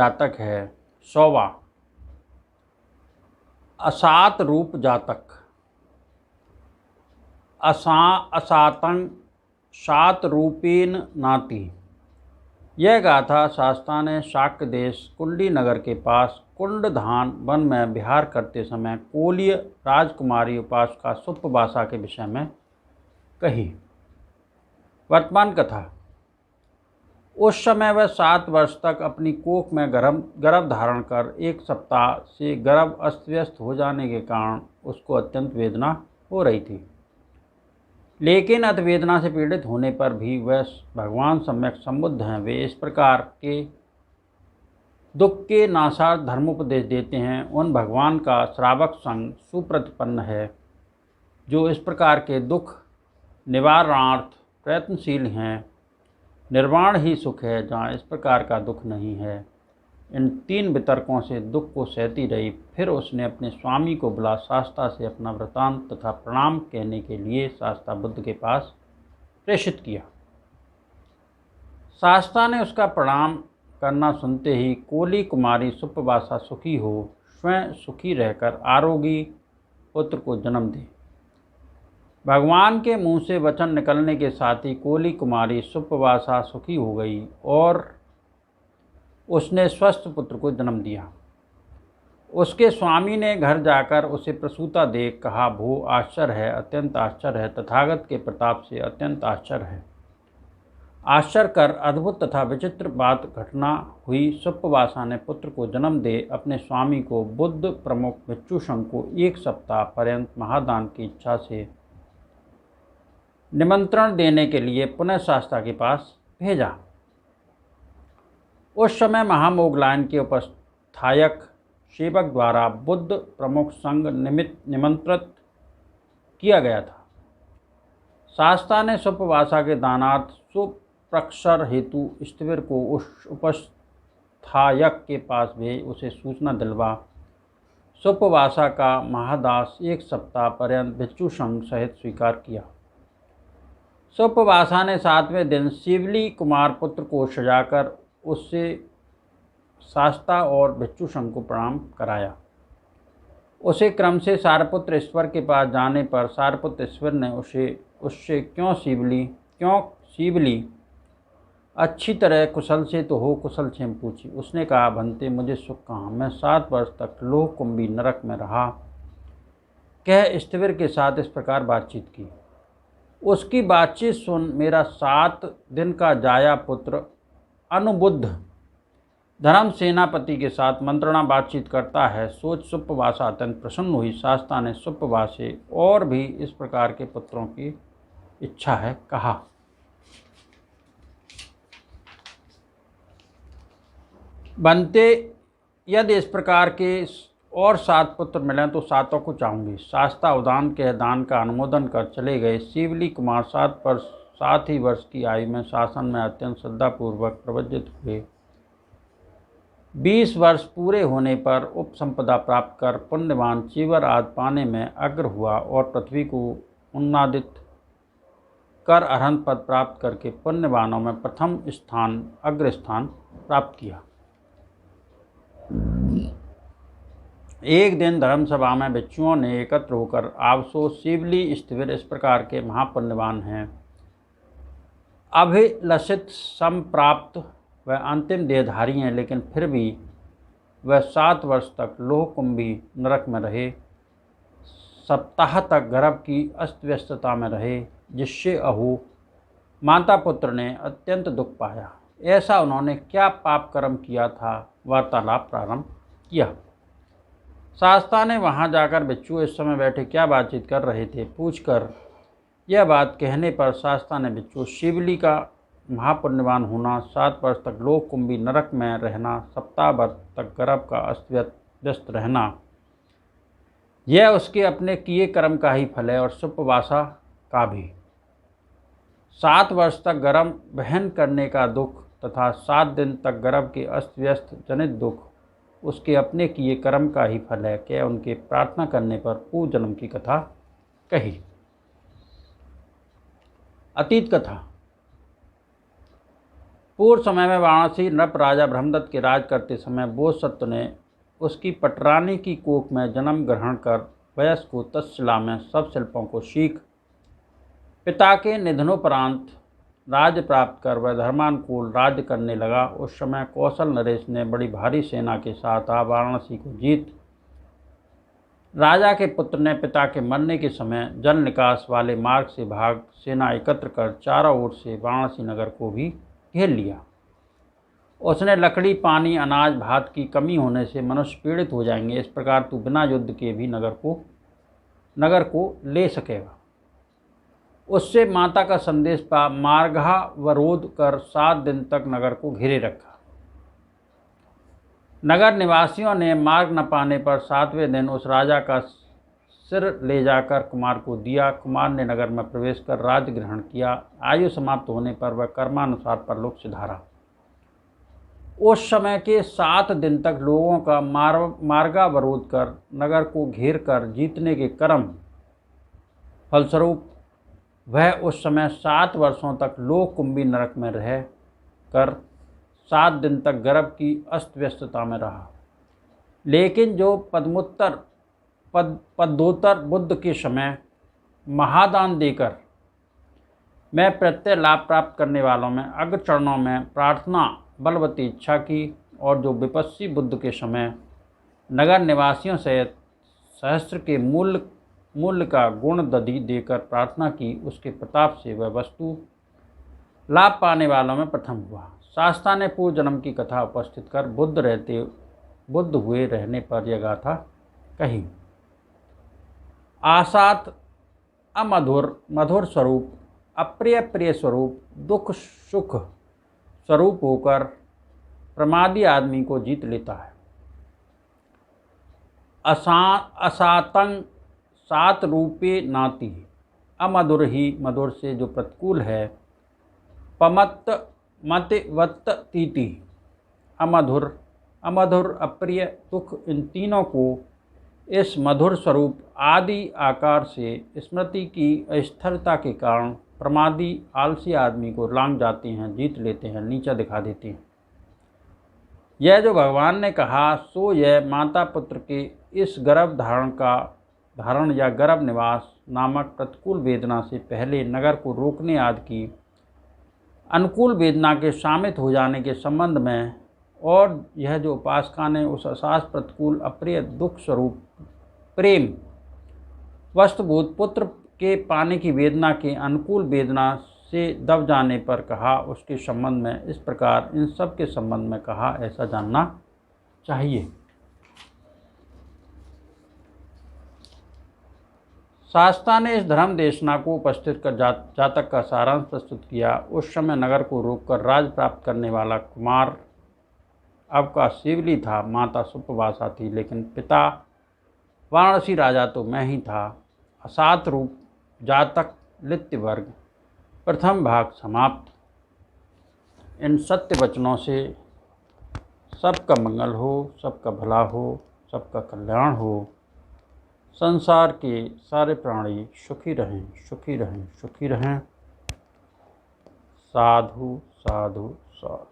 जातक है। 100वां असात रूप जातक। असातं सात रूपेण नाती। यह गाथा शास्ता ने शाक्य देश कुंडी नगर के पास कुंडधान वन में विहार करते समय कोलीय राजकुमारी उपासका सुप्पवासा के विषय में कही। वर्तमान कथा। उस समय वह 7 वर्ष तक अपनी कोख में गर्भ धारण कर 1 सप्ताह से गर्भ अस्त व्यस्त हो जाने के कारण उसको अत्यंत वेदना हो रही थी। लेकिन अति वेदना से पीड़ित होने पर भी वह भगवान सम्यक संबुद्ध हैं। वे इस प्रकार के दुख के नाशार्थ धर्मोपदेश देते हैं। उन भगवान का श्रावक संग सुप्रतिपन्न है जो इस प्रकार के दुख निवारणार्थ प्रयत्नशील हैं। निर्वाण ही सुख है जहाँ इस प्रकार का दुख नहीं है। इन 3 वितर्कों से दुख को सहती रही। फिर उसने अपने स्वामी को बुला शास्ता से अपना वृतांत तथा प्रणाम कहने के लिए शास्ता बुद्ध के पास प्रेषित किया। शास्ता ने उसका प्रणाम करना सुनते ही कोली कुमारी सुप्पवासा सुखी हो स्वयं सुखी रहकर आरोगी पुत्र को जन्म दे। भगवान के मुंह से वचन निकलने के साथ ही कोली कुमारी सुप्पवासा सुखी हो गई और उसने स्वस्थ पुत्र को जन्म दिया। उसके स्वामी ने घर जाकर उसे प्रसूता देख कहा, भो आश्चर्य है, अत्यंत आश्चर्य है, तथागत के प्रताप से अत्यंत आश्चर्य है। आश्चर्य कर अद्भुत तथा विचित्र बात घटना हुई। सुप्पवासा ने पुत्र को जन्म दे अपने स्वामी को बुद्ध प्रमुख भिक्षुशंकर को 1 सप्ताह पर्यंत महादान की इच्छा से निमंत्रण देने के लिए पुनः शास्ता के पास भेजा। उस समय महामोगलायन के उपस्थायक सेवक द्वारा बुद्ध प्रमुख संग निमंत्रित किया गया था। शास्ता ने सुप्पवासा के दानार्थ सुप्रक्षर हेतु स्थिविर को उस उपस्थायक के पास भेज उसे सूचना दिलवा सुप्पवासा का महादास 1 सप्ताह पर्यंत भिक्षु संघ सहित स्वीकार किया। सुप्पवासा ने 7वें दिन शिवली कुमार पुत्र को सजाकर उससे शास्ता और भिक्षु संघ को प्रणाम कराया। उसे क्रम से सारपुत्र ईश्वर के पास जाने पर सारपुत्र ईश्वर ने उससे क्यों शिवली अच्छी तरह कुशल से तो हो कुशल क्षेम पूछी। उसने कहा, भंते मुझे सुख कहाँ, मैं 7 वर्ष तक लोह कुंभी नरक में रहा। कह स्थिविर के साथ इस प्रकार बातचीत की। उसकी बातचीत सुन मेरा 7 दिन का जाया पुत्र अनुबुद्ध धर्म सेनापति के साथ मंत्रणा बातचीत करता है। सोच सुप्पवासा अत्यंत प्रसन्न हुई। शास्ता ने सुप्पवासे और भी इस प्रकार के पुत्रों की इच्छा है कहा। बनते यदि इस प्रकार के और 7 पुत्र मिलें तो 7 को चाहूँगी। शास्ता उदान के दान का अनुमोदन कर चले गए। शिवली कुमार 7 ही वर्ष की आयु में शासन में अत्यंत श्रद्धापूर्वक प्रवज्जित हुए। 20 वर्ष पूरे होने पर उपसंपदा प्राप्त कर पुण्यवान चीवर आदि पाने में अग्र हुआ और पृथ्वी को उन्नादित कर अरहंत पद प्राप्त करके पुण्यवानों में प्रथम स्थान अग्रस्थान प्राप्त किया। एक दिन धर्मसभा में भिक्षुओं ने एकत्र होकर आवसो शिवली स्थिविर इस प्रकार के महापुण्यवान हैं। अभिलषित संप्राप्त वह अंतिम देहधारी हैं, लेकिन फिर भी वह 7 वर्ष तक लोह कुंभी नरक में रहे, सप्ताह तक गर्भ की अस्त व्यस्तता में रहे, जिससे अहो माता पुत्र ने अत्यंत दुख पाया। ऐसा उन्होंने क्या पाप कर्म किया था, वार्तालाप प्रारंभ किया। शास्ता ने वहां जाकर भिक्षु इस समय बैठे क्या बातचीत कर रहे थे पूछकर यह बात कहने पर शास्ता ने भिक्षु शिवली का महापुण्यवान होना, 7 वर्ष तक लोह कुंभी नरक में रहना, सप्ताह भर तक गर्भ का अस्त व्यस्त रहना, यह उसके अपने किए कर्म का ही फल है और सुप्पवासा का भी। 7 वर्ष तक गर्भ वहन करने का दुख तथा 7 दिन तक गर्भ के अस्त व्यस्त जनित दुख उसके अपने किए कर्म का ही फल है। क्या उनके प्रार्थना करने पर पूर्व जन्म की कथा कही। अतीत कथा। पूर्व समय में वाराणसी नृप राजा ब्रह्मदत्त के राज करते समय बोधसत्व ने उसकी पटरानी की कोख में जन्म ग्रहण कर वयस्क को तक्षशिला में सब शिल्पों को सीख पिता के निधनोपरांत राज्य प्राप्त कर वह धर्मानुकूल राज्य करने लगा। उस समय कौशल नरेश ने बड़ी भारी सेना के साथ वाराणसी को जीत राजा के पुत्र ने पिता के मरने के समय जल निकास वाले मार्ग से भाग सेना एकत्र कर चारों ओर से वाराणसी नगर को भी घेर लिया। उसने लकड़ी, पानी, अनाज, भात की कमी होने से मनुष्य पीड़ित हो जाएंगे, इस प्रकार तू बिना युद्ध के भी नगर को ले सकेगा। उससे माता का संदेश पा मार्गावरोध कर 7 दिन तक नगर को घेरे रखा। नगर निवासियों ने मार्ग न पाने पर 7वें दिन उस राजा का सिर ले जाकर कुमार को दिया। कुमार ने नगर में प्रवेश कर राज्य ग्रहण किया। आयु समाप्त होने पर वह कर्मानुसार परलोक सिधारा। उस समय के 7 दिन तक लोगों का मार्गावरोध कर नगर को घेर कर जीतने के कर्म फलस्वरूप वह उस समय 7 वर्षों तक लोक कुंभी नरक में रह कर 7 दिन तक गर्भ की अस्त व्यस्तता में रहा। लेकिन जो पदोत्तर बुद्ध के समय महादान देकर मैं प्रत्यय लाभ प्राप्त करने वालों में अग्रचरणों में प्रार्थना बलवती इच्छा की, और जो विपस्सी बुद्ध के समय नगर निवासियों सहित सहस्त्र के मूल्य का गुण दधि देकर प्रार्थना की, उसके प्रताप से वह वस्तु लाभ पाने वालों में प्रथम हुआ। शास्त्रा ने पूर्व जन्म की कथा उपस्थित कर बुद्ध हुए रहने पर यह गाथा कही। आसात मधुर स्वरूप, अप्रिय प्रिय स्वरूप, दुख सुख स्वरूप होकर प्रमादी आदमी को जीत लेता है। असातंग सात रूपे नाती, अमधुर ही मधुर से जो प्रतिकूल है। पमत्त मतिवत्त तीति, अमधुर, अप्रिय, दुख, इन तीनों को इस मधुर स्वरूप आदि आकार से स्मृति की अस्थिरता के कारण प्रमादी आलसी आदमी को लांघ जाते हैं, जीत लेते हैं, नीचा दिखा देते हैं। यह जो भगवान ने कहा सो यह माता पुत्र के इस गर्भ धारण या गर्भ निवास नामक प्रतिकूल वेदना से पहले नगर को रोकने आदि की अनुकूल वेदना के शामित हो जाने के संबंध में, और यह जो उपासका ने उस असास प्रतिकूल अप्रिय दुख स्वरूप प्रेम वस्तुभूत पुत्र के पाने की वेदना के अनुकूल वेदना से दब जाने पर कहा, उसके संबंध में इस प्रकार इन सब के संबंध में कहा, ऐसा जानना चाहिए। शास्त्रा ने इस धर्म देशना को उपस्थित कर जातक का सारांश प्रस्तुत किया। उस समय नगर को रोककर राज प्राप्त करने वाला कुमार अब का शिवली था, माता सुप्रभाषा थी, लेकिन पिता वाराणसी राजा तो मैं ही था। असात रूप जातक लित्य वर्ग, प्रथम भाग समाप्त। इन सत्य वचनों से सबका मंगल हो, सबका भला हो, सबका कल्याण हो, संसार के सारे प्राणी सुखी रहें, सुखी रहें, सुखी रहें। साधु साधु साधु।